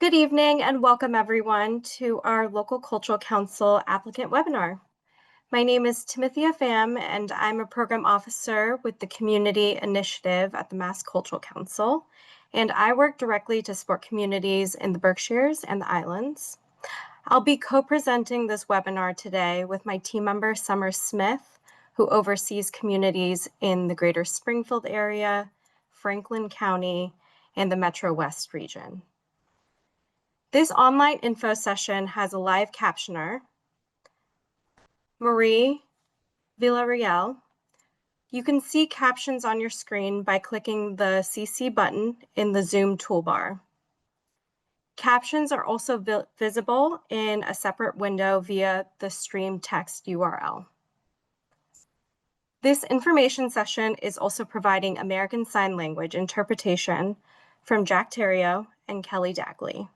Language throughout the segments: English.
Good evening and welcome everyone to our Local Cultural Council applicant webinar. My name is Timothea Pham and I'm a program officer with the Community Initiative at the Mass Cultural Council, and I work directly to support communities in the Berkshires and the Islands. I'll be co-presenting this webinar today with my team member Summer Smith, who oversees communities in the Greater Springfield area, Franklin County, and the Metro West region. This online info session has a live captioner, Marie Villarreal. You can see captions on your screen by clicking the CC button in the Zoom toolbar. Captions are also visible in a separate window via the stream text URL. This information session is also providing American Sign Language interpretation from Jack Terrio and Kelly Dagley.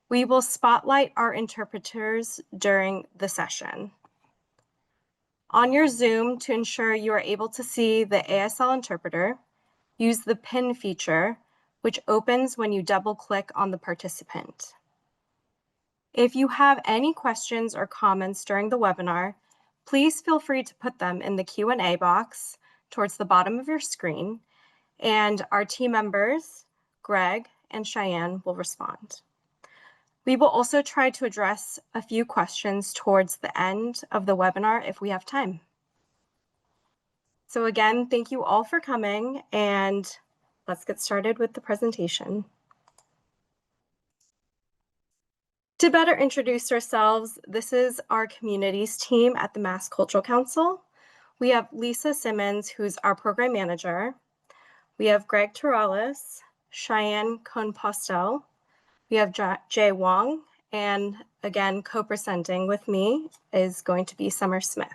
We will spotlight our interpreters during the session. On your Zoom, to ensure you are able to see the ASL interpreter, use the pin feature, which opens when you double-click on the participant. If you have any questions or comments during the webinar, please feel free to put them in the Q&A box towards the bottom of your screen, and our team members, Greg and Cheyenne, will respond. We will also try to address a few questions towards the end of the webinar if we have time. So again, thank you all for coming, and let's get started with the presentation. To better introduce ourselves, this is our communities team at the Mass Cultural Council. We have Lisa Simmons, who's our program manager. We have Greg Torales, Cheyenne Cohn-Postel. We have Jay Wong, and again, co-presenting with me is going to be Summer Smith.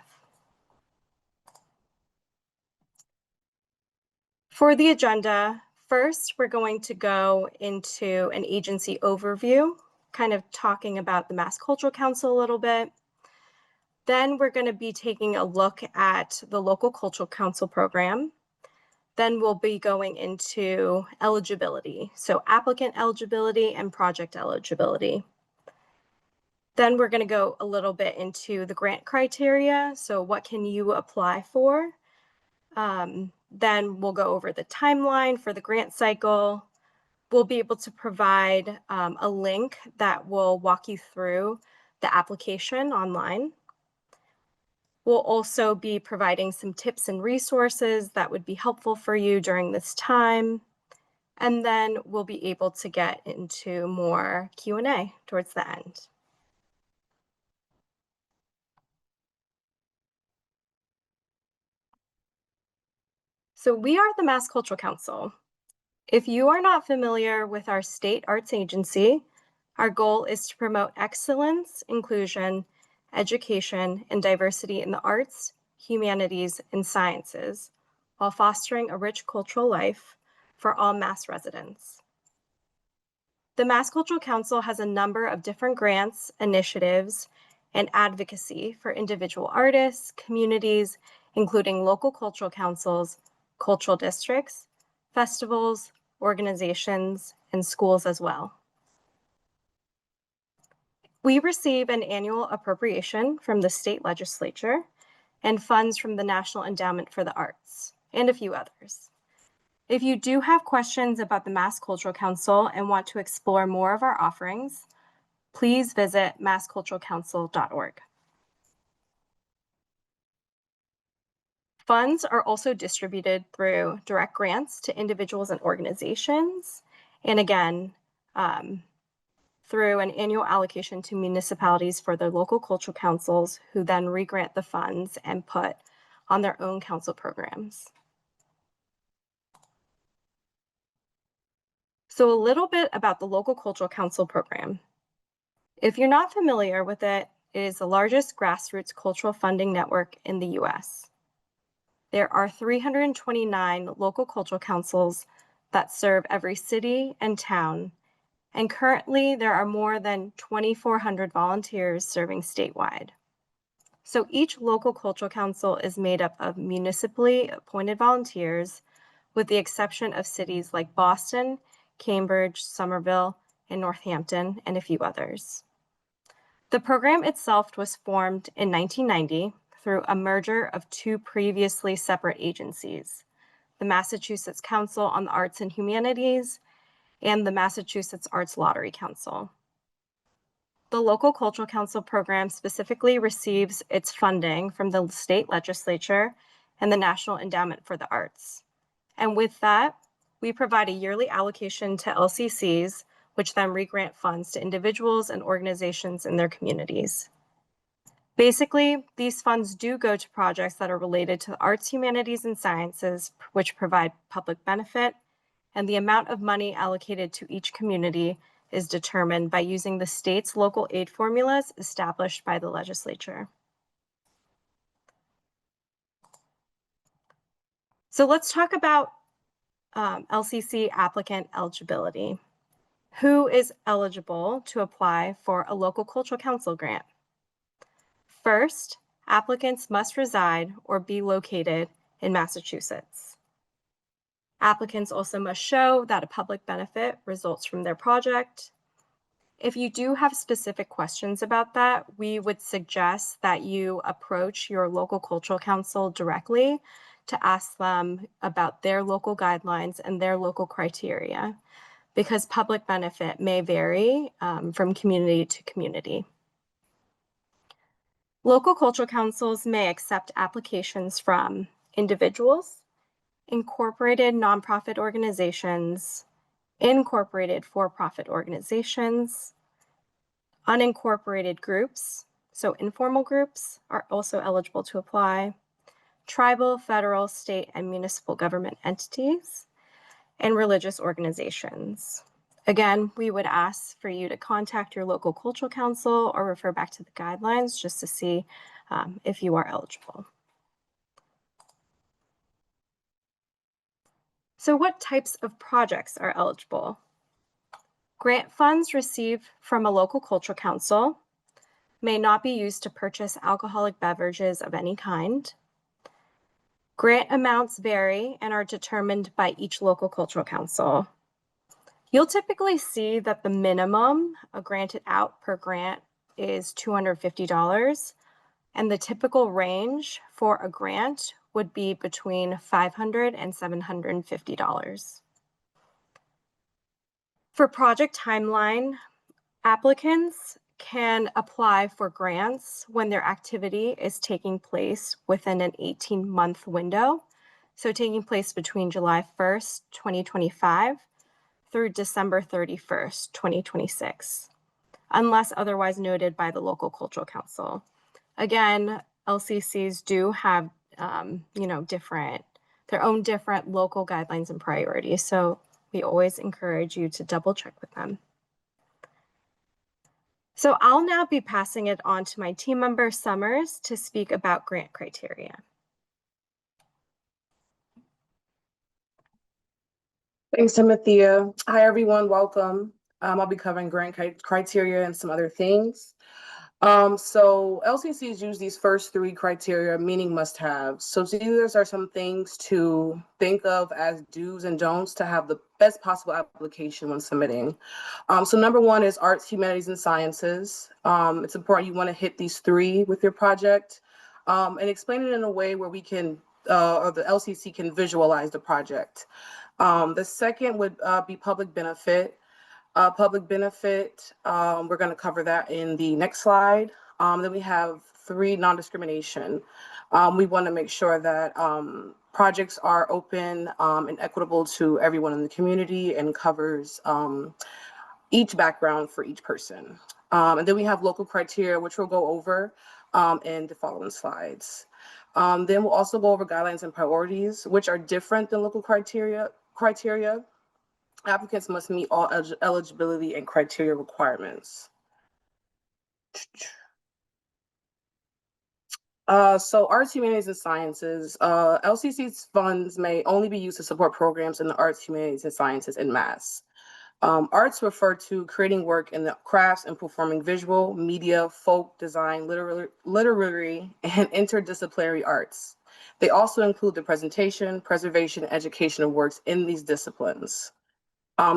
For the agenda, first, we're going to go into an agency overview, kind of talking about the Mass Cultural Council a little bit. Then we're going to be taking a look at the Local Cultural Council program. Then we'll be going into eligibility, so applicant eligibility and project eligibility. Then we're going to go a little bit into the grant criteria, so what can you apply for? Then we'll go over the timeline for the grant cycle. We'll be able to provide a link that will walk you through the application online. We'll also be providing some tips and resources that would be helpful for you during this time. And then we'll be able to get into more Q&A towards the end. So we are the Mass Cultural Council. If you are not familiar with our state arts agency, our goal is to promote excellence, inclusion, education, and diversity in the arts, humanities, and sciences, while fostering a rich cultural life for all Mass residents. The Mass Cultural Council has a number of different grants, initiatives, and advocacy for individual artists, communities, including local cultural councils, cultural districts, festivals, organizations, and schools as well. We receive an annual appropriation from the state legislature and funds from the National Endowment for the Arts, and a few others. If you do have questions about the Mass Cultural Council and want to explore more of our offerings, please visit massculturalcouncil.org. Funds are also distributed through direct grants to individuals and organizations, and again, through an annual allocation to municipalities for their local cultural councils, who then re-grant the funds and put on their own council programs. So a little bit about the Local Cultural Council program. If you're not familiar with it, it is the largest grassroots cultural funding network in the US. There are 329 local cultural councils that serve every city and town, and currently there are more than 2,400 volunteers serving statewide. So each local cultural council is made up of municipally appointed volunteers, with the exception of cities like Boston, Cambridge, Somerville, in Northampton, and a few others. The program itself was formed in 1990 through a merger of two previously separate agencies, the Massachusetts Council on the Arts and Humanities and the Massachusetts Arts Lottery Council. The Local Cultural Council program specifically receives its funding from the state legislature and the National Endowment for the Arts. And with that, we provide a yearly allocation to LCCs, which then re-grant funds to individuals and organizations in their communities. Basically, these funds do go to projects that are related to the arts, humanities, and sciences, which provide public benefit, and the amount of money allocated to each community is determined by using the state's local aid formulas established by the legislature. So let's talk about LCC applicant eligibility. Who is eligible to apply for a local cultural council grant? First, applicants must reside or be located in Massachusetts. Applicants also must show that a public benefit results from their project. If you do have specific questions about that, we would suggest that you approach your local cultural council directly to ask them about their local guidelines and their local criteria, because public benefit may vary from community to community. Local cultural councils may accept applications from individuals, incorporated nonprofit organizations, incorporated for-profit organizations, unincorporated groups, so informal groups are also eligible to apply, tribal, federal, state, and municipal government entities, and religious organizations. Again, we would ask for you to contact your local cultural council or refer back to the guidelines just to see if you are eligible. So what types of projects are eligible? Grant funds received from a local cultural council may not be used to purchase alcoholic beverages of any kind. Grant amounts vary and are determined by each local cultural council. You'll typically see that the minimum granted out per grant is $250, and the typical range for a grant would be between $500 and $750. For project timeline, applicants can apply for grants when their activity is taking place within an 18-month window, so taking place between July 1st, 2025 through December 31st, 2026, unless otherwise noted by the local cultural council. Again, LCCs do have their own different local guidelines and priorities, so we always encourage you to double check with them. So I'll now be passing it on to my team member, Summers, to speak about grant criteria. Thanks, Timothea. Hi, everyone. Welcome. I'll be covering grant criteria and some other things. So LCCs use these first three criteria, meaning must-have. So these are some things to think of as do's and don'ts to have the best possible application when submitting. So number one is arts, humanities, and sciences. It's important you want to hit these three with your project and explain it in a way where we can, or the LCC can visualize the project. The second would be public benefit. Public benefit, we're going to cover that in the next slide. Then we have three, non-discrimination. We want to make sure that projects are open and equitable to everyone in the community and covers each background for each person. And then we have local criteria, which we'll go over in the following slides. Then we'll also go over guidelines and priorities, which are different than local criteria. Applicants must meet all eligibility and criteria requirements. So arts, humanities, and sciences. LCC's funds may only be used to support programs in the arts, humanities, and sciences en masse. Arts refer to creating work in the crafts and performing visual, media, folk, design, literary, and interdisciplinary arts. They also include the presentation, preservation, and education of works in these disciplines.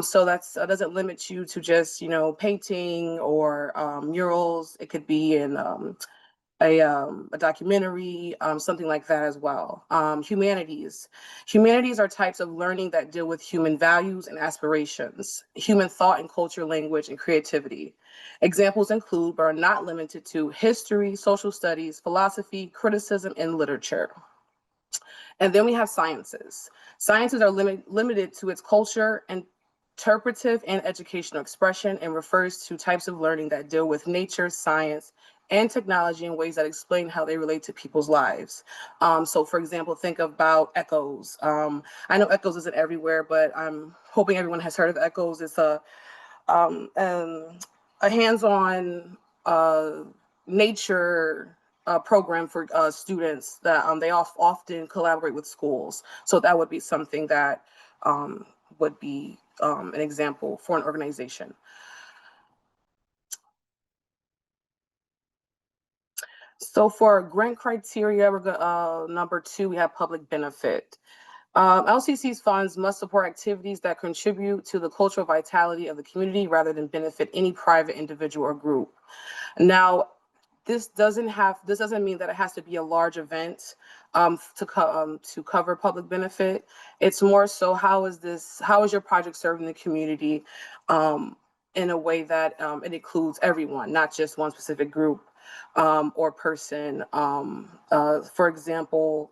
So that's doesn't limit you to just, painting or murals. It could be in a documentary, something like that as well. Humanities. Humanities are types of learning that deal with human values and aspirations, human thought and culture, language, and creativity. Examples include, but are not limited to, history, social studies, philosophy, criticism, and literature. And then we have sciences. Sciences are limited to its culture and interpretive and educational expression, and refers to types of learning that deal with nature, science, and technology in ways that explain how they relate to people's lives. So for example, think about echoes. I know echoes isn't everywhere, but I'm hoping everyone has heard of echoes. It's um, um, a hands-on nature program for students that they often collaborate with schools. So that would be something that would be an example for an organization. So for grant criteria, number 2, we have public benefit. LCC's funds must support activities that contribute to the cultural vitality of the community rather than benefit any private individual or group. Now, this doesn't mean that it has to be a large event to cover public benefit. It's more so, how is your project serving the community in a way that it includes everyone, not just one specific group or person. For example,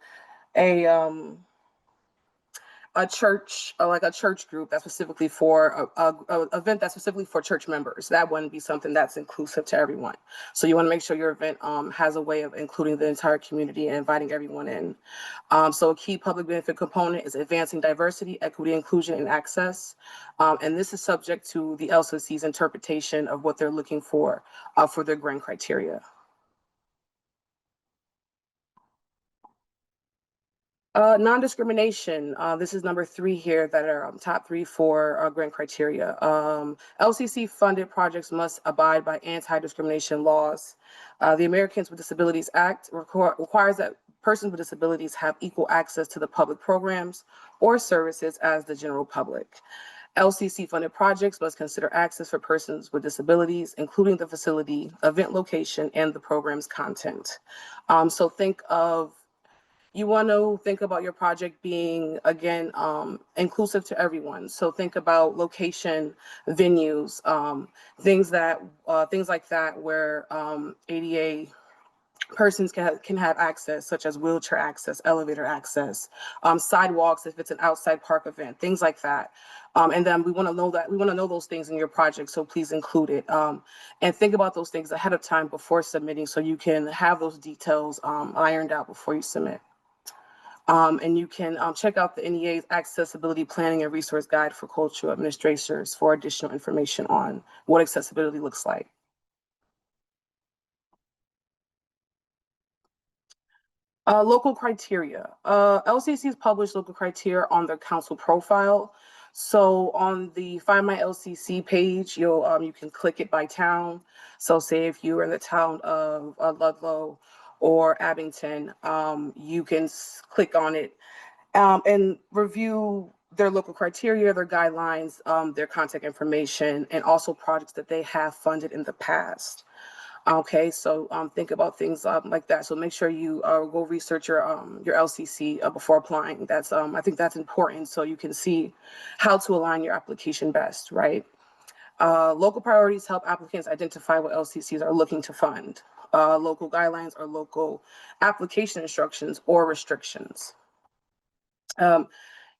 a church, like a church group that's specifically for a event that's specifically for church members. That wouldn't be something that's inclusive to everyone. So you want to make sure your event has a way of including the entire community and inviting everyone in. So a key public benefit component is advancing diversity, equity, inclusion, and access. And this is subject to the LCC's interpretation of what they're looking for their grant criteria. Non-discrimination. This is number 3 here that are top 3 for grant criteria. LCC funded projects must abide by anti-discrimination laws. The Americans with Disabilities Act requires that persons with disabilities have equal access to the public programs or services as the general public. LCC funded projects must consider access for persons with disabilities, including the facility, event location, and the program's content. So you want to think about your project being, again, inclusive to everyone. So think about location, venues, things like that, where ADA persons can have access, such as wheelchair access, elevator access, sidewalks if it's an outside park event, things like that. And then we want to know those things in your project, so please include it. And think about those things ahead of time before submitting, so you can have those details ironed out before you submit. And you can check out the NEA's Accessibility Planning and Resource Guide for Cultural Administrators for additional information on what accessibility looks like. Local criteria. LCC's published local criteria on their council profile. So on the Find My LCC page, you can click it by town. So say if you are in the town of Ludlow or Abington, you can click on it and review their local criteria, their guidelines, their contact information, and also projects that they have funded in the past. Okay, so think about things like that. So make sure you go research your LCC before applying. That's I think that's important, so you can see how to align your application best, right? Local priorities help applicants identify what LCCs are looking to fund. Local guidelines or local application instructions or restrictions.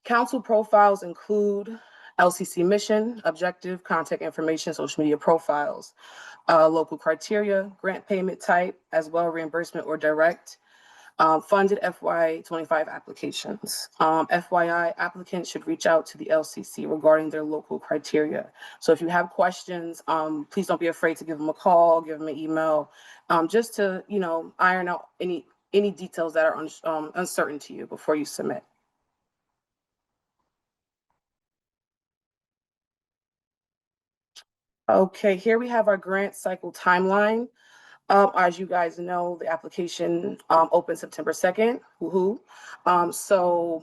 Council profiles include LCC mission, objective, contact information, social media profiles, local criteria, grant payment type, as well reimbursement or direct, funded FY25 applications. FYI, applicants should reach out to the LCC regarding their local criteria. So if you have questions, please don't be afraid to give them a call, give them an email, just to iron out any details that are uncertain to you before you submit. Okay, here we have our grant cycle timeline. As you guys know, the application opened September 2nd. Woohoo. So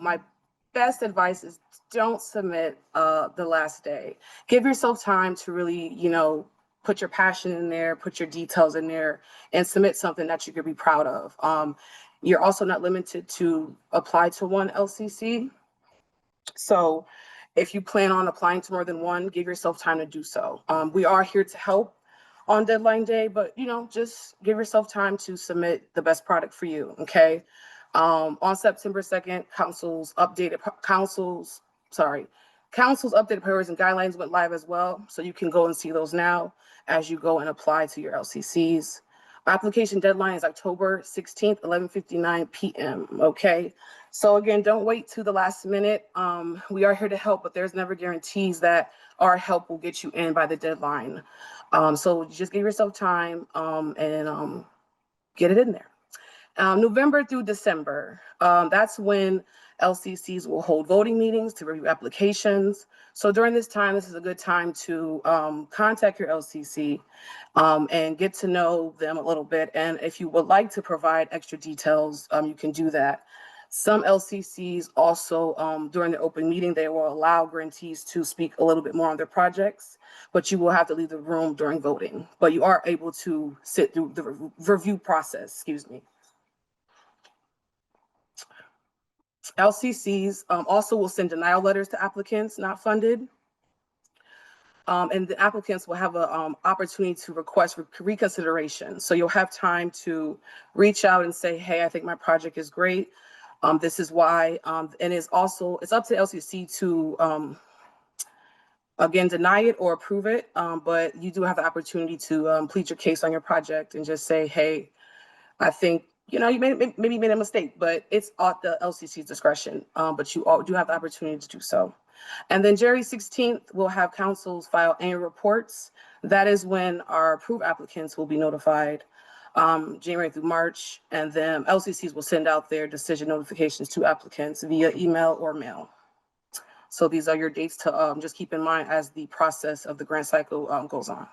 best advice is don't submit the last day. Give yourself time to really, put your passion in there, put your details in there, and submit something that you could be proud of. You're also not limited to apply to one LCC. So if you plan on applying to more than one, give yourself time to do so. We are here to help on deadline day, but just give yourself time to submit the best product for you. Okay. On September 2nd, council's updated priorities and guidelines went live as well. So you can go and see those now as you go and apply to your LCCs. Application deadline is October 16th, 11:59 p.m. Okay. So again, don't wait to the last minute. We are here to help, but there's never guarantees that our help will get you in by the deadline. So just give yourself time and get it in there. November through December, that's when LCCs will hold voting meetings to review applications. So during this time, this is a good time to contact your LCC and get to know them a little bit. And if you would like to provide extra details, you can do that. Some LCCs also, during the open meeting, they will allow grantees to speak a little bit more on their projects, but you will have to leave the room during voting. But you are able to sit through the review process, excuse me. LCCs also will send denial letters to applicants not funded. And the applicants will have an opportunity to request reconsideration. So you'll have time to reach out and say, hey, I think my project is great. This is why. And it's up to LCC to, again, deny it or approve it. But you do have the opportunity to plead your case on your project and just say, hey, I think, you maybe made a mistake, but it's at the LCC's discretion. But you all do have the opportunity to do so. And then January 16th, we'll have councils file annual reports. That is when our approved applicants will be notified, January through March. And then LCCs will send out their decision notifications to applicants via email or mail. So these are your dates to just keep in mind as the process of the grant cycle goes on.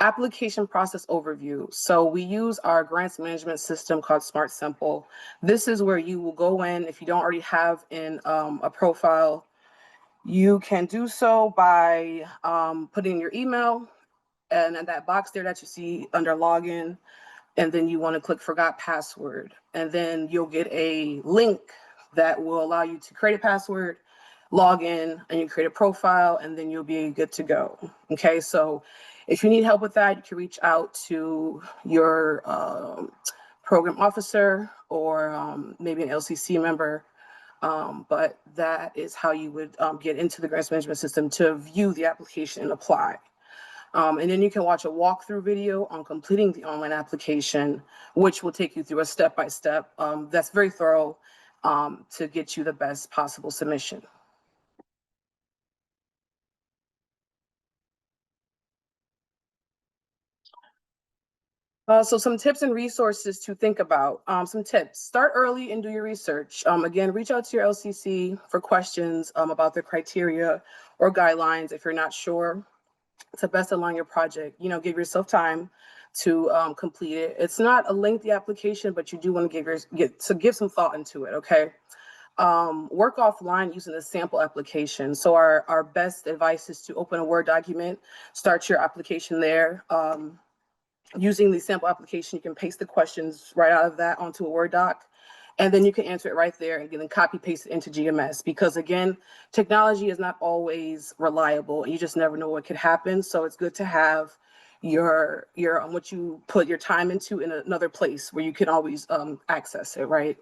Application process overview. So we use our grants management system called Smart Simple. This is where you will go in. If you don't already have in a profile, you can do so by putting your email and in that box there that you see under login, and then you want to click forgot password, and then you'll get a link that will allow you to create a password, log in, and you create a profile, and then you'll be good to go. Okay, so if you need help with that, you can reach out to your program officer or maybe an LCC member. But that is how you would get into the grants management system to view the application and apply. And then you can watch a walkthrough video on completing the online application, which will take you through a step-by-step that's very thorough to get you the best possible submission. So some tips and resources to think about. Some tips: start early and do your research. Again, reach out to your LCC for questions about their criteria or guidelines if you're not sure. To best align your project, give yourself time to complete it. It's not a lengthy application, but you do want to give some thought into it. Okay. Work offline using a sample application. So our best advice is to open a Word document, start your application there. Using the sample application, you can paste the questions right out of that onto a Word doc, and then you can answer it right there and then copy paste it into GMS, because again, technology is not always reliable and you just never know what could happen. So it's good to have your what you put your time into in another place where you can always access it, right?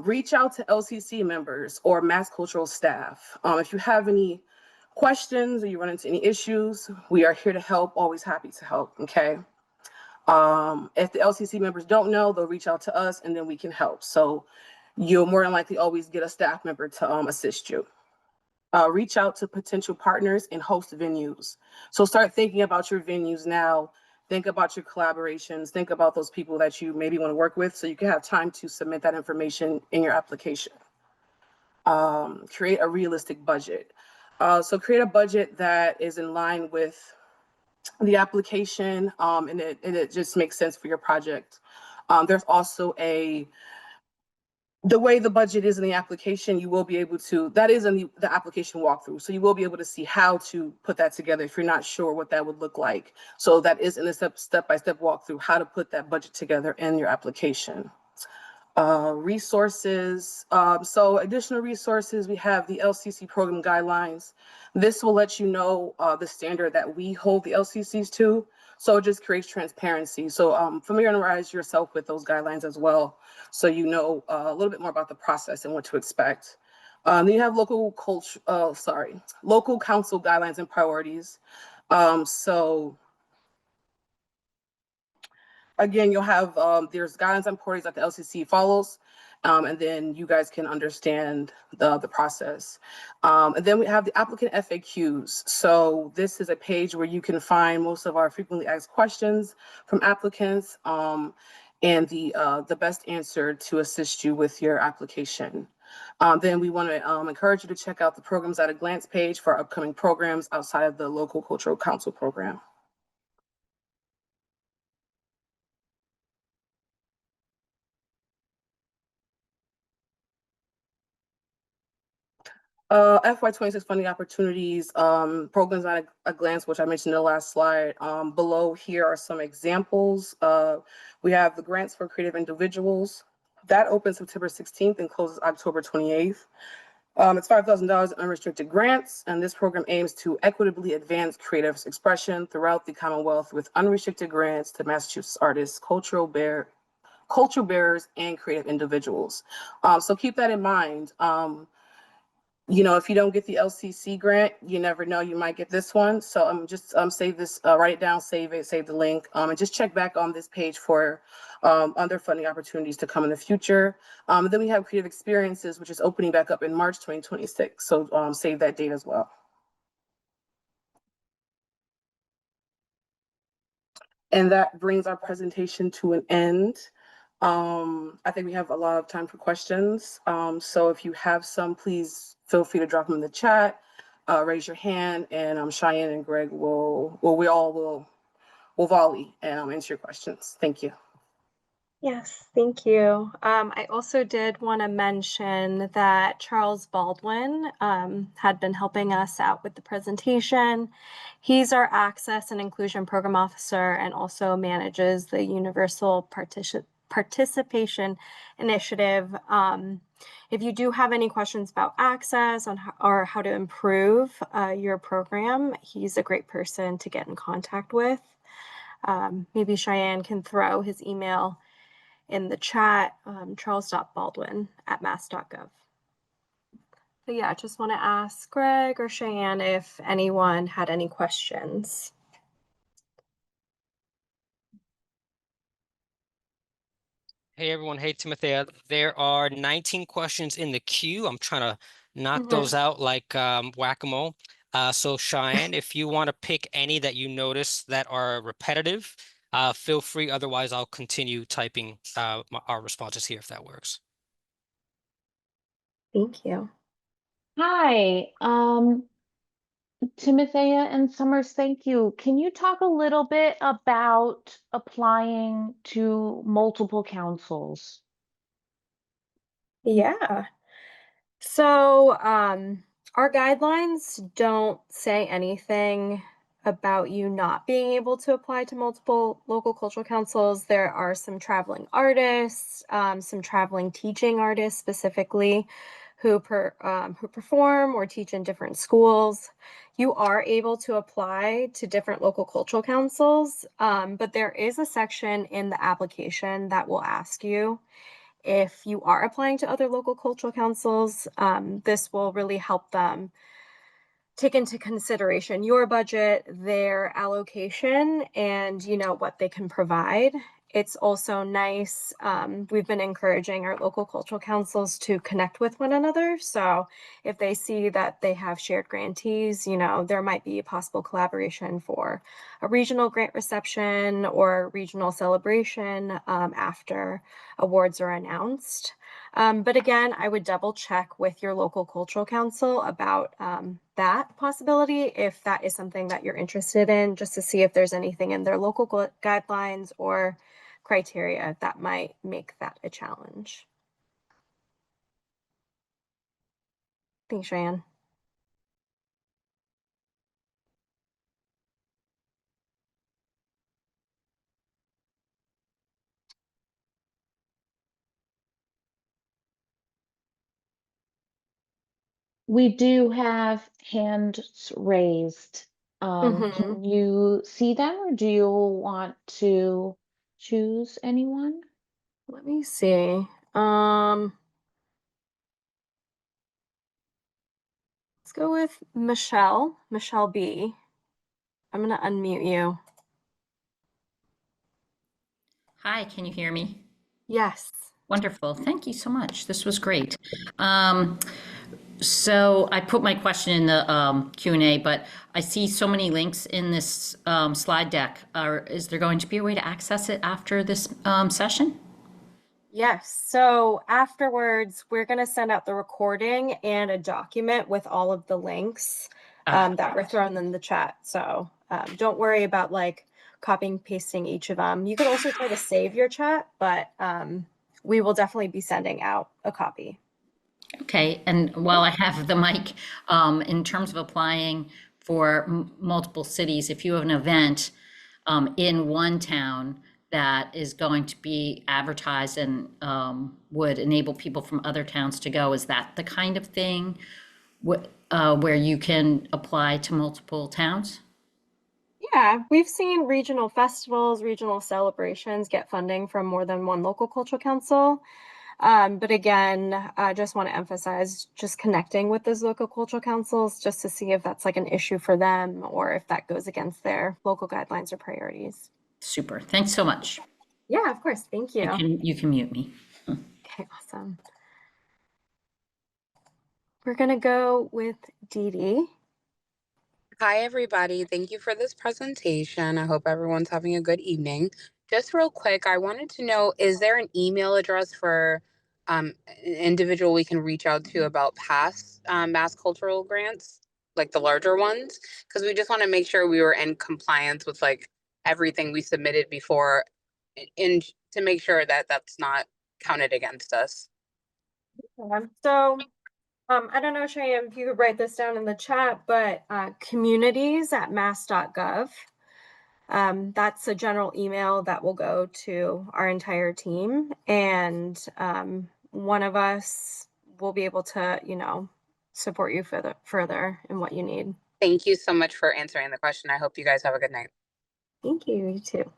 Reach out to LCC members or mass cultural staff. If you have any questions or you run into any issues, we are here to help, always happy to help, okay? If the LCC members don't know, they'll reach out to us and then we can help. So you'll more than likely always get a staff member to assist you. Reach out to potential partners and host venues. So start thinking about your venues now. Think about your collaborations. Think about those people that you maybe want to work with so you can have time to submit that information in your application. Create a realistic budget. So create a budget that is in line with the application and it just makes sense for your project. There's also the way the budget is in the application, you will be able to, that is in the application walkthrough. So you will be able to see how to put that together if you're not sure what that would look like. So that is in the step-by-step walkthrough, how to put that budget together in your application. Resources. So additional resources, we have the LCC program guidelines. This will let you know the standard that we hold the LCCs to. So it just creates transparency. So familiarize yourself with those guidelines as well, so you know a little bit more about the process and what to expect. Then you have local council guidelines and priorities. So again, you'll have there's guidelines and priorities that the LCC follows, and then you guys can understand the process. And then we have the applicant FAQs. So this is a page where you can find most of our frequently asked questions from applicants, and the best answer to assist you with your application. Then we want to encourage you to check out the programs at a glance page for upcoming programs outside of the local cultural council program. FY26 funding opportunities, programs at a glance, which I mentioned in the last slide. Below here are some examples. We have the grants for creative individuals. That opens September 16th and closes October 28th. It's $5,000 unrestricted grants, and this program aims to equitably advance creative expression throughout the Commonwealth with unrestricted grants to Massachusetts artists, cultural bearers, and creative individuals. So keep that in mind. You know, if you don't get the LCC grant, you never know, you might get this one. So just save this, write it down, save it, save the link, and just check back on this page for other funding opportunities to come in the future. Then we have creative experiences, which is opening back up in March 2026. So save that date as well. And that brings our presentation to an end. I think we have a lot of time for questions. So if you have some, please feel free to drop them in the chat, raise your hand, and Cheyenne and Greg will volley and answer your questions. Thank you. Yes, thank you. I also did want to mention that Charles Baldwin had been helping us out with the presentation. He's our Access and Inclusion Program Officer and also manages the Universal Participation Initiative. If you do have any questions about access or how to improve your program, he's a great person to get in contact with. Maybe Cheyenne can throw his email in the chat, charles.baldwin@mass.gov. So yeah, just want to ask Greg or Cheyenne if anyone had any questions. Hey everyone, hey Timothea. There are 19 questions in the queue. I'm trying to knock those out like whack-a-mole. So Cheyenne, if you want to pick any that you notice that are repetitive, feel free. Otherwise, I'll continue typing our responses here if that works. Thank you. Hi, Timothea and Summers, thank you. Can you talk a little bit about applying to multiple councils? Yeah. So our guidelines don't say anything about you not being able to apply to multiple local cultural councils. There are some traveling artists, some traveling teaching artists specifically who perform or teach in different schools. You are able to apply to different local cultural councils, but there is a section in the application that will ask you if you are applying to other local cultural councils. This will really help them take into consideration your budget, their allocation, and what they can provide. It's also nice. We've been encouraging our local cultural councils to connect with one another. So if they see that they have shared grantees, there might be a possible collaboration for a regional grant reception or regional celebration after awards are announced. But again, I would double check with your local cultural council about that possibility if that is something that you're interested in, just to see if there's anything in their local guidelines or criteria that might make that a challenge. Thanks, Cheyenne. We do have hands raised. Can you see them, or do you want to choose anyone? Let me see. Let's go with Michelle B. I'm going to unmute you. Hi, can you hear me? Yes. Wonderful. Thank you so much. This was great. So I put my question in the Q&A, but I see so many links in this slide deck. Is there going to be a way to access it after this session? Yes. So afterwards, we're going to send out the recording and a document with all of the links that were thrown in the chat. So don't worry about like copying, pasting each of them. You could also try to save your chat, but we will definitely be sending out a copy. Okay, and while I have the mic, in terms of applying for multiple cities, if you have an event in one town that is going to be advertised and would enable people from other towns to go, is that the kind of thing where you can apply to multiple towns? Yeah, we've seen regional festivals, regional celebrations get funding from more than one local cultural council. But again, I just want to emphasize just connecting with those local cultural councils just to see if that's like an issue for them or if that goes against their local guidelines or priorities. Super. Thanks so much. Yeah, of course. Thank you. You can mute me. Okay, awesome. We're going to go with Dee Dee. Hi, everybody. Thank you for this presentation. I hope everyone's having a good evening. Just real quick, I wanted to know, is there an email address for an individual we can reach out to about past mass cultural grants, like the larger ones? Because we just want to make sure we were in compliance with like everything we submitted before to make sure that that's not counted against us. So I don't know, Cheyenne, if you could write this down in the chat, but communities@mass.gov. That's a general email that will go to our entire team, and one of us will be able to, support you further in what you need. Thank you so much for answering the question. I hope you guys have a good night. Thank you. You too.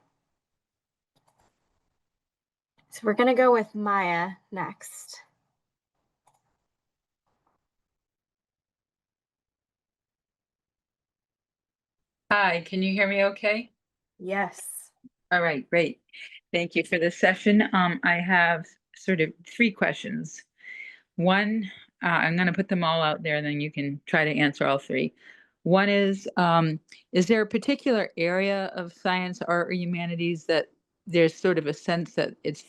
So we're going to go with Maya next. Hi, can you hear me okay? Yes. All right, great. Thank you for this session. I have sort of three questions. One, I'm going to put them all out there and then you can try to answer all three. One is there a particular area of science, art, or humanities that there's sort of a sense that it's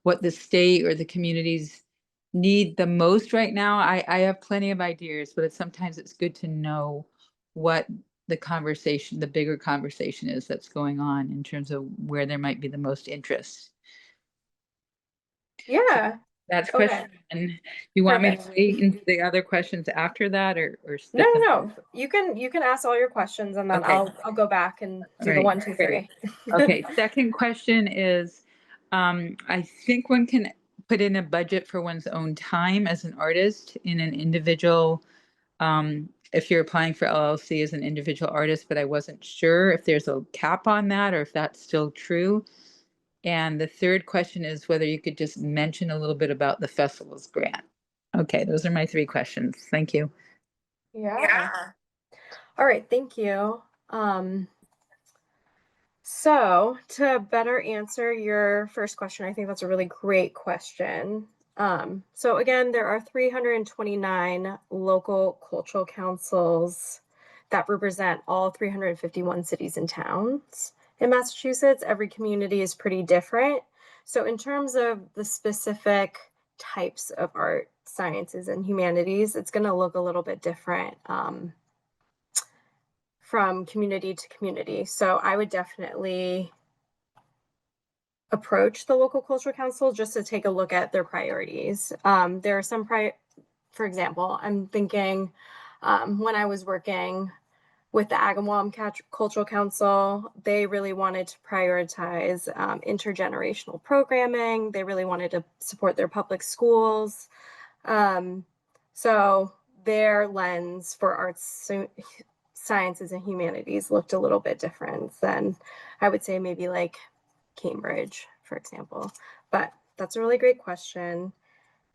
what the state or the communities need the most right now? I have plenty of ideas, but sometimes it's good to know what the conversation, the bigger conversation is that's going on in terms of where there might be the most interest. Yeah. That's question. And you want me to wait into the other questions after that or skip them? No. You can ask all your questions and then Okay. I'll go back and do the Right. 1, 2, 3. Okay, second question is, I think one can put in a budget for one's own time as an artist in an individual, if you're applying for LLC as an individual artist, but I wasn't sure if there's a cap on that or if that's still true. And the third question is whether you could just mention a little bit about the festival's grant. Okay, those are my three questions. Thank you. Yeah. All right, thank you. So to better answer your first question, I think that's a really great question. So again, there are 329 local cultural councils that represent all 351 cities and towns in Massachusetts. Every community is pretty different. So in terms of the specific types of art, sciences, and humanities, it's going to look a little bit different from community to community. So I would definitely approach the local cultural council just to take a look at their priorities. There are some for example, I'm thinking when I was working with the Agawam Cultural Council, they really wanted to prioritize intergenerational programming. They really wanted to support their public schools. So their lens for arts, sciences, and humanities looked a little bit different than I would say maybe like Cambridge, for example. But that's a really great question.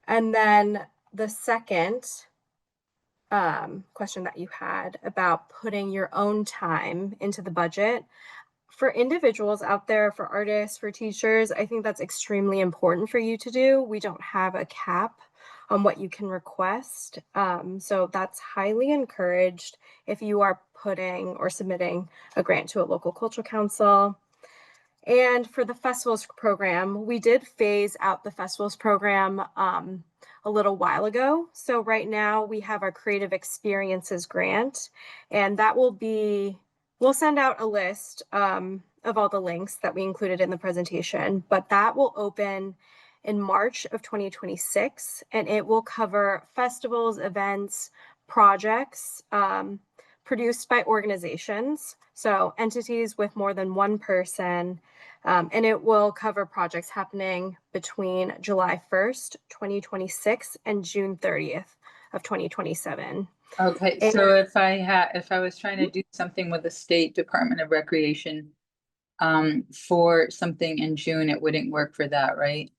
And then the second question that you had about putting your own time into the budget. For individuals out there, for artists, for teachers, I think that's extremely important for you to do. We don't have a cap on what you can request. So that's highly encouraged if you are putting or submitting a grant to a local cultural council. And for the festivals program, we did phase out the festivals program a little while ago. So right now we have our creative experiences grant, and that will be, we'll send out a list of all the links that we included in the presentation, but that will open in March of 2026, and it will cover festivals, events, projects produced by organizations, so entities with more than one person, and it will cover projects happening between July 1st, 2026 and June 30th of 2027. Okay, so if I was trying to do something with the State Department of Recreation for something in June, it wouldn't work for that, right?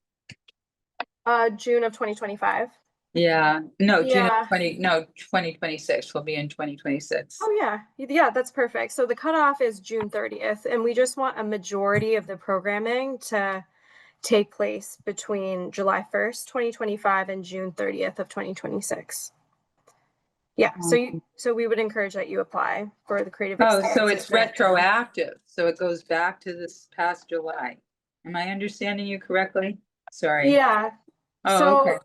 June of 2025. Yeah, no, June Yeah. of 2026 will be in 2026. Oh yeah, that's perfect. So the cutoff is June 30th, and we just want a majority of the programming to take place between July 1st, 2025 and June 30th of 2026. Yeah, so we would encourage that you apply for the creative Oh, so experiences it's grant. retroactive, so it goes back to this past July. Am I understanding you correctly? Sorry. Yeah. Oh, So okay.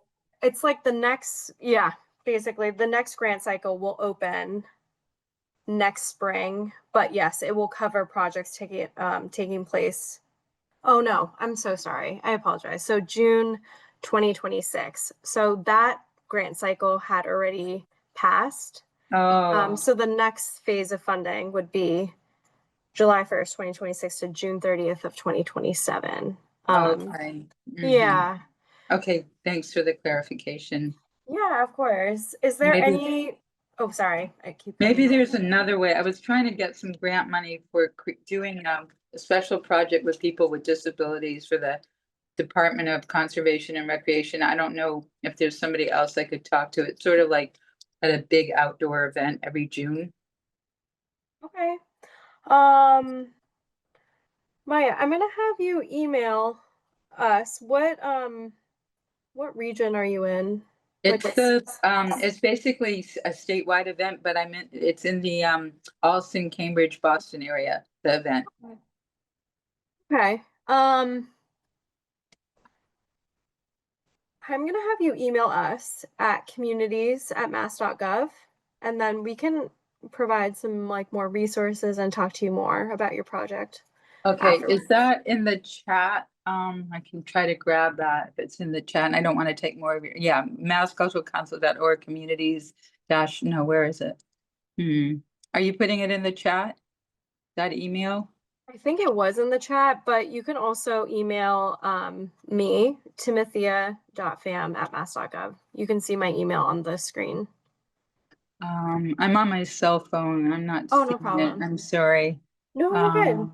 it's like basically the next grant cycle will open next spring, but yes, it will cover projects taking place. Oh no, I'm so sorry. I apologize. So June 2026. So that grant cycle had already passed. Oh, So the next phase of funding would be July 1st, 2026 to June 30th of 2027. okay. Yeah. Okay, thanks for the clarification. Yeah, of course. Is there Maybe- any, oh, sorry, I keep. Maybe cutting you there's off. another way. I was trying to get some grant money for doing a special project with people with disabilities for the Department of Conservation and Recreation. I don't know if there's somebody else I could talk to. It's sort of like at a big outdoor event every June. Okay. Maya, I'm gonna have you email us. What region are you in? Like It's basically a statewide event, but I meant it's in the Allston, Cambridge, Boston area, the event. Okay. I'm gonna have you email us at communities@mass.gov, and then we can provide some like more resources and talk to you more about your project. Okay, afterwards. is that in the chat? I can try to grab that if it's in the chat, and I don't want to take more of your, yeah, massculturalcouncil.org communities dash, no, where is it? Are you putting it in the chat? That email? I think it was in the chat, but you can also email me, timothea.pham@mass.gov. You can see my email on the screen. I'm on my cell phone. I'm not Oh, no seeing it. problem. I'm sorry. No, you're good.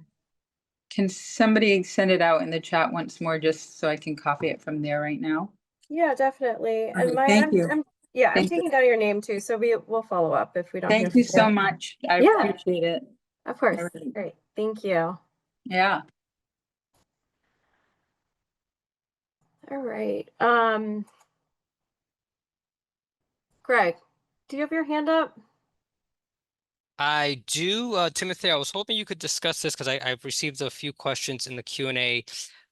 Can somebody send it out in the chat once more, just so I can copy it from there right now? Yeah, definitely. And Okay, thank you. I'm Thank you. taking down your name too, so we'll follow up if we don't hear Thank you from so much. I Yeah. appreciate it. Of course. All right. Great. Thank you. Yeah. All right. Greg, do you have your hand up? I do, Timothy, I was hoping you could discuss this because I've received a few questions in the Q&A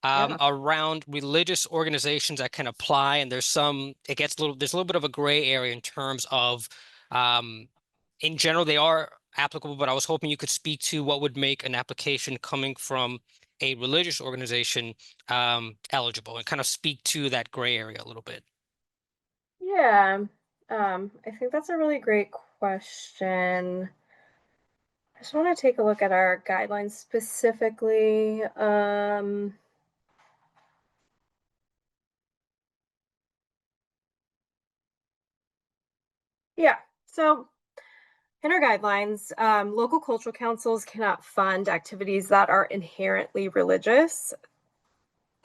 Yeah. around religious organizations that can apply, and there's a little bit of a gray area in terms of, in general, they are applicable, but I was hoping you could speak to what would make an application coming from a religious organization eligible, and kind of speak to that gray area a little bit? Yeah, I think that's a really great question. I just want to take a look at our guidelines specifically. Yeah, so in our guidelines, local cultural councils cannot fund activities that are inherently religious,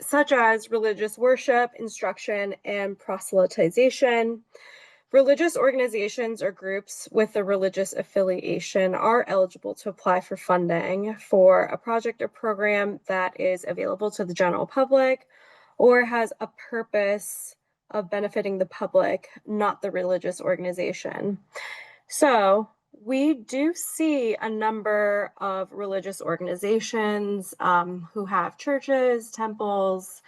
such as religious worship, instruction, and proselytization. Religious organizations or groups with a religious affiliation are eligible to apply for funding for a project or program that is available to the general public or has a purpose of benefiting the public, not the religious organization. So we do see a number of religious organizations who have churches, temples.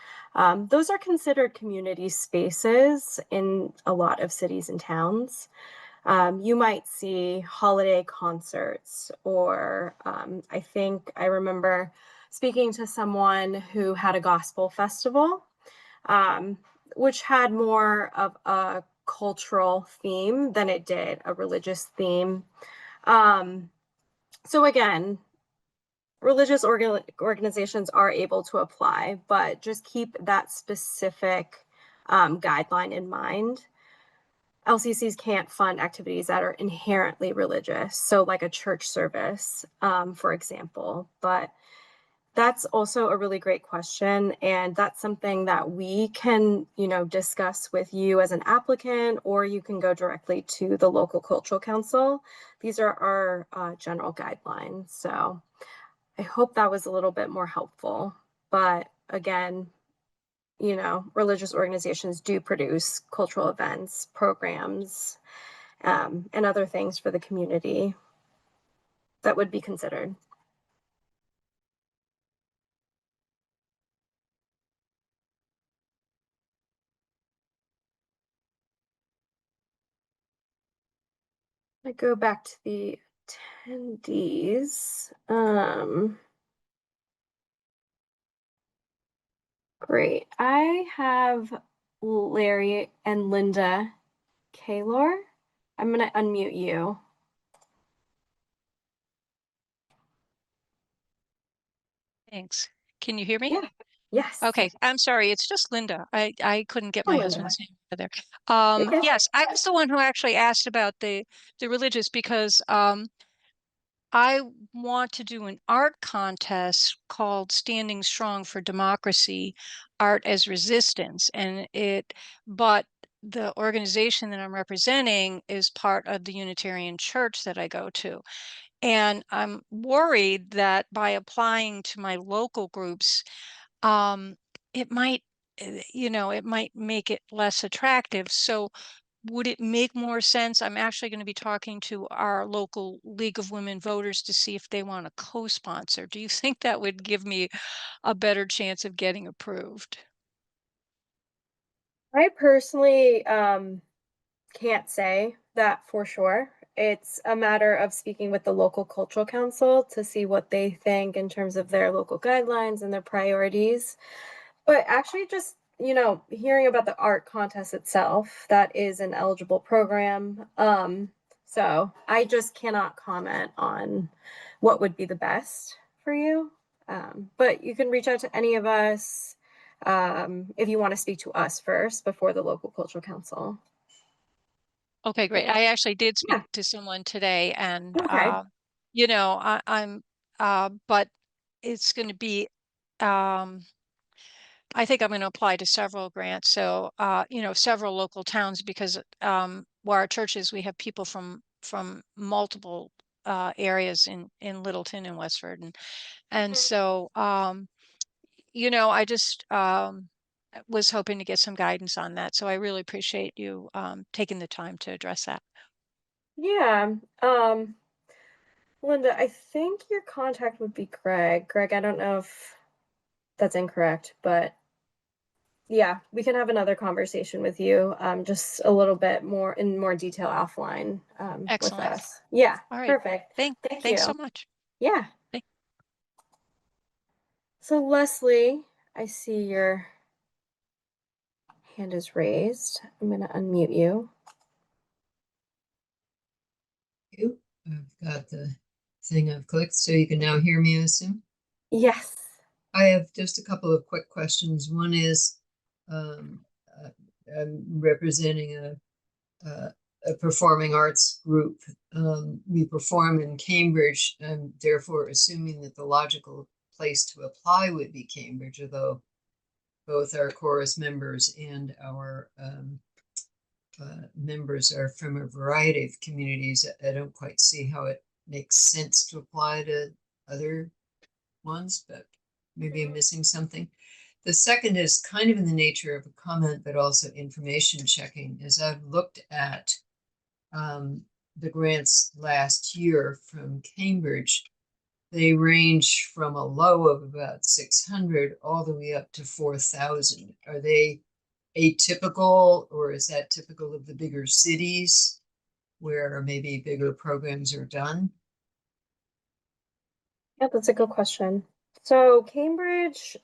Those are considered community spaces in a lot of cities and towns. You might see holiday concerts, or I think I remember speaking to someone who had a gospel festival, um, which had more of a cultural theme than it did a religious theme. So again, religious organizations are able to apply, but just keep that specific guideline in mind. LCCs can't fund activities that are inherently religious, so like a church service, for example. But that's also a really great question, and that's something that we can, discuss with you as an applicant, or you can go directly to the local cultural council. These are our general guidelines. So I hope that was a little bit more helpful. But again, religious organizations do produce cultural events, programs, and other things for the community that would be considered. I go back to the attendees. Great. I have Larry and Linda Kaylor. I'm going to unmute you. Thanks. Can you hear me? Yeah. Yes. Okay. I'm sorry. It's just Linda. I couldn't get Oh, my Linda. husband's name there. Okay. Yes, I was the one who actually asked about the religious because I want to do an art contest called Standing Strong for Democracy, Art as Resistance. But the organization that I'm representing is part of the Unitarian Church that I go to. And I'm worried that by applying to my local groups, it might, it might make it less attractive. So would it make more sense? I'm actually going to be talking to our local League of Women Voters to see if they want to co-sponsor. Do you think that would give me a better chance of getting approved? I personally can't say that for sure. It's a matter of speaking with the local cultural council to see what they think in terms of their local guidelines and their priorities. But actually, just hearing about the art contest itself, that is an eligible program. So I just cannot comment on what would be the best for you. But you can reach out to any of us if you want to speak to us first before the local cultural council. Okay, great. I actually did speak Yeah. to someone today, and Okay. but it's going to be. I think I'm going to apply to several grants. So, several local towns, because where our church is, we have people from multiple areas in Littleton and Westford, and so I just was hoping to get some guidance on that. So I really appreciate you taking the time to address that. Yeah. Linda, I think your contact would be Greg. Greg, I don't know if that's incorrect, but yeah, we can have another conversation with you, just a little bit more in more detail offline, with Excellent. us. Yeah, All right. perfect. Thank Thanks you. so much. Yeah. Thank- So Leslie, I see your hand is raised. I'm going to unmute you. You. I've got the thing I've clicked, so you can now hear me, I assume. Yes. I have just a couple of quick questions. One is, I'm representing a performing arts group. We perform in Cambridge, and therefore assuming that the logical place to apply would be Cambridge, although both our chorus members and our members are from a variety of communities. I don't quite see how it makes sense to apply to other ones, but maybe I'm missing something. The second is kind of in the nature of a comment, but also information checking. As I've looked at the grants last year from Cambridge, they range from a low of about 600 all the way up to 4,000. Are they atypical, or is that typical of the bigger cities where maybe bigger programs are done? Yeah, that's a good question. So Cambridge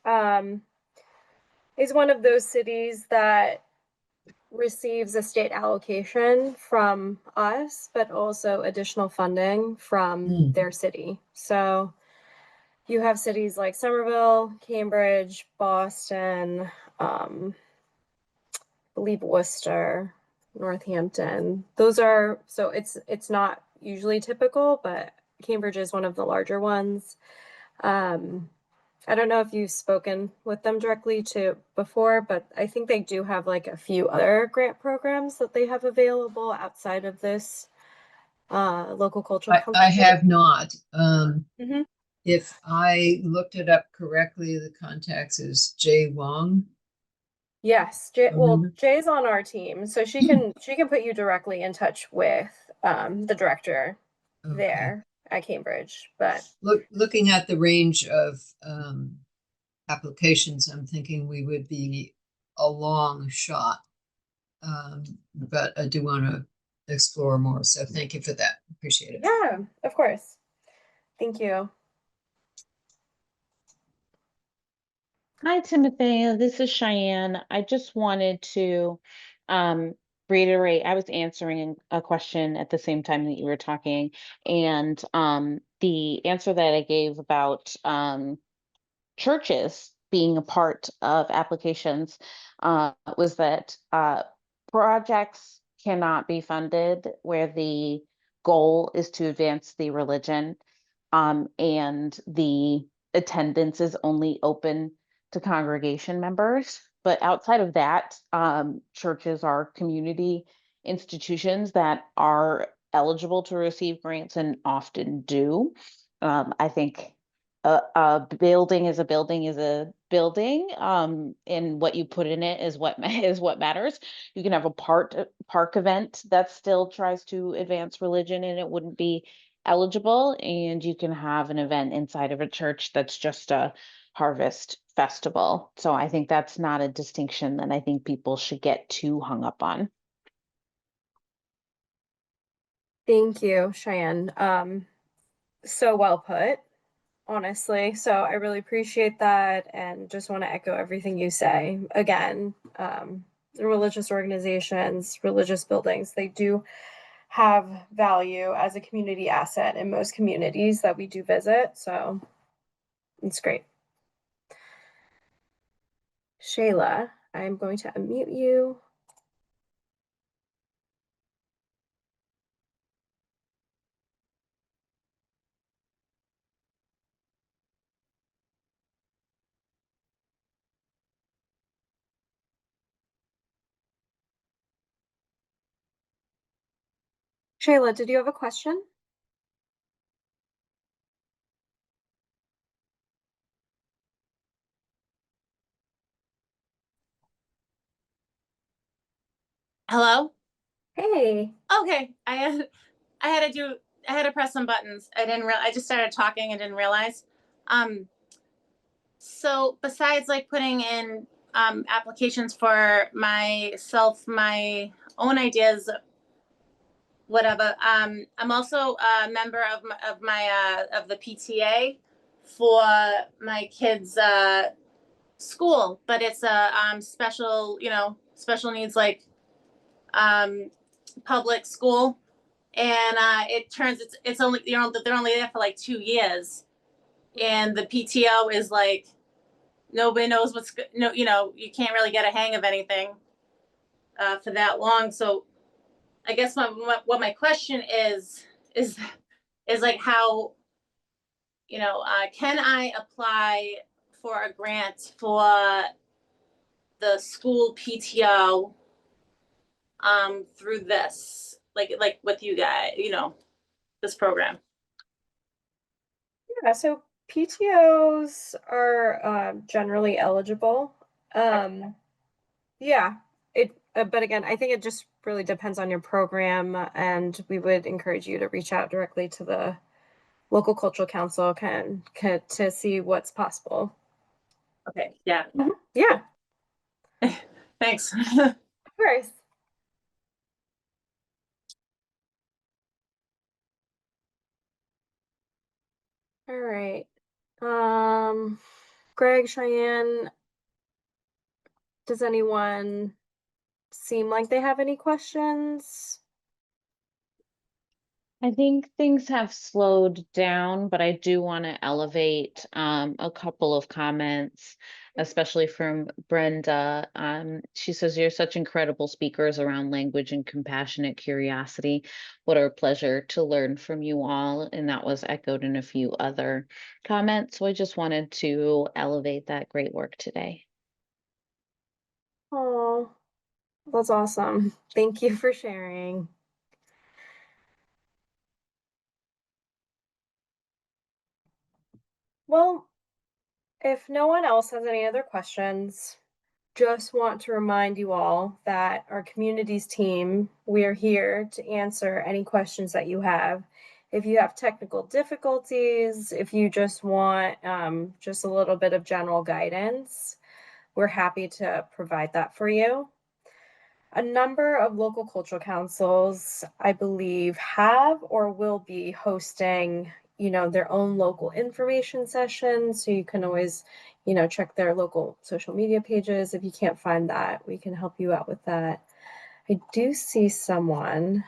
is one of those cities that receives a state allocation from us, but also additional funding from their city. So you have cities like Somerville, Cambridge, Boston, I believe Worcester, Northampton. Those are, so it's not usually typical, but Cambridge is one of the larger ones. I don't know if you've spoken with them directly before, but I think they do have like a few other grant programs that they have available outside of this local cultural I compensation. have not. Mhm. If I looked it up correctly, the contact is Jay Wong. Yes, Jay's on our team, so she can put you directly in touch with the director there at Cambridge. But looking at the range of applications, I'm thinking we would be a long shot. But I do want to explore more. So thank you for that. Appreciate it. yeah, of course. Thank you. Hi, Timothy. This is Cheyenne. I just wanted to reiterate, I was answering a question at the same time that you were talking, and the answer that I gave about churches being a part of applications was that projects cannot be funded where the goal is to advance the religion, and the attendance is only open to congregation members. But outside of that, churches are community institutions that are eligible to receive grants and often do. I think a building is a building is a building, and what you put in it is what is what matters. You can have a park event that still tries to advance religion and it wouldn't be eligible, and you can have an event inside of a church that's just a harvest festival. So I think that's not a distinction that I think people should get too hung up on. Thank you, Cheyenne. So well put, honestly. So I really appreciate that and just want to echo everything you say. Again, the religious organizations, religious buildings, they do have value as a community asset in most communities that we do visit. So it's great. Shayla, I'm going to unmute you. Shayla, did you have a question? Hello? Hey. Okay. I had to press some buttons. I just started talking and didn't realize. So besides like putting in applications for myself, my own ideas, whatever, I'm also a member of the PTA for my kids' school, but it's a special, special needs like public school, and it's only they're only there for like 2 years, and the PTO is like nobody knows you can't really get a hang of anything for that long. So I guess what my question is like how can I apply for a grant for the school PTO through this like with you guys, this program? Yeah, so PTOs are generally eligible. Yeah, but again, I think it just really depends on your program, and we would encourage you to reach out directly to the local cultural council to see what's possible. Okay, yeah. Yeah, Thanks. of course. All right. Greg, Cheyenne, does anyone seem like they have any questions? I think things have slowed down, but I do want to elevate a couple of comments, especially from Brenda. She says, "You're such incredible speakers around language and compassionate curiosity. What a pleasure to learn from you all." And that was echoed in a few other comments. So I just wanted to elevate that great work today. Oh, that's awesome. Thank you for sharing. Well, if no one else has any other questions, just want to remind you all that our communities team, we are here to answer any questions that you have. If you have technical difficulties, if you just want just a little bit of general guidance, we're happy to provide that for you. A number of local cultural councils, I believe, have or will be hosting, their own local information sessions. So you can always, check their local social media pages. If you can't find that, we can help you out with that. I do see someone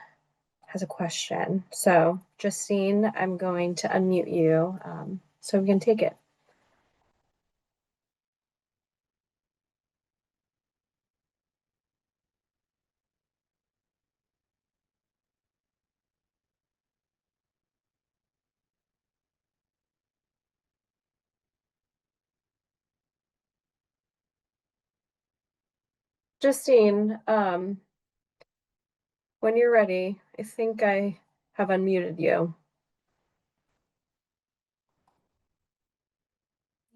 has a question. So Justine, I'm going to unmute you so we can take it. Justine, when you're ready, I think I have unmuted you.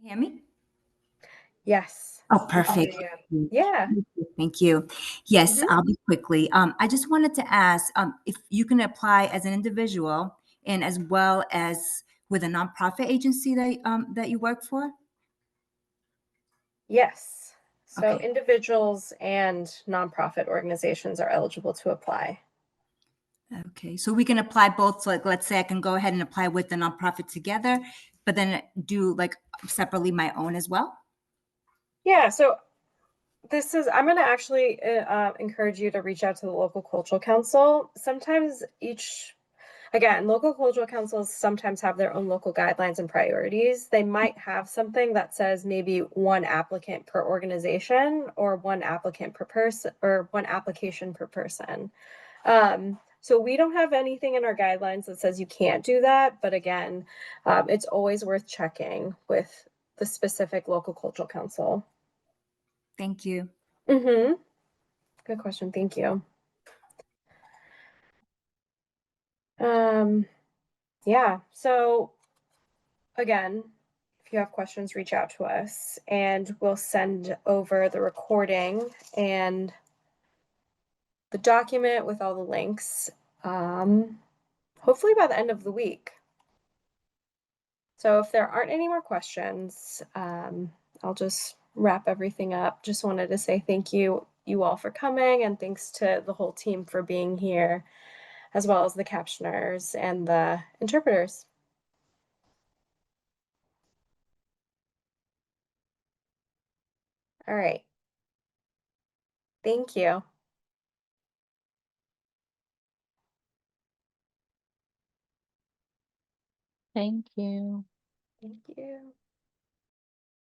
Hear me? Yes. Oh, perfect. Yeah. Thank you. Yes, Mhm. I'll be quickly. I just wanted to ask if you can apply as an individual and as well as with a nonprofit agency that you work for. Yes. So Okay. individuals and nonprofit organizations are eligible to apply. Okay, so we can apply both. So like, let's say I can go ahead and apply with the nonprofit together, but then do like separately my own as well. Yeah. So I'm going to actually encourage you to reach out to the local cultural council. Sometimes local cultural councils sometimes have their own local guidelines and priorities. They might have something that says maybe one applicant per organization or one applicant per person or one application per person. So we don't have anything in our guidelines that says you can't do that. But again, it's always worth checking with the specific local cultural council. Thank you. Mm-hmm. Good question. Thank you. Yeah. So again, if you have questions, reach out to us and we'll send over the recording and the document with all the links, hopefully by the end of the week. So if there aren't any more questions, I'll just wrap everything up. Just wanted to say thank you all for coming, and thanks to the whole team for being here, as well as the captioners and the interpreters. All right. Thank you. Thank you. Thank you.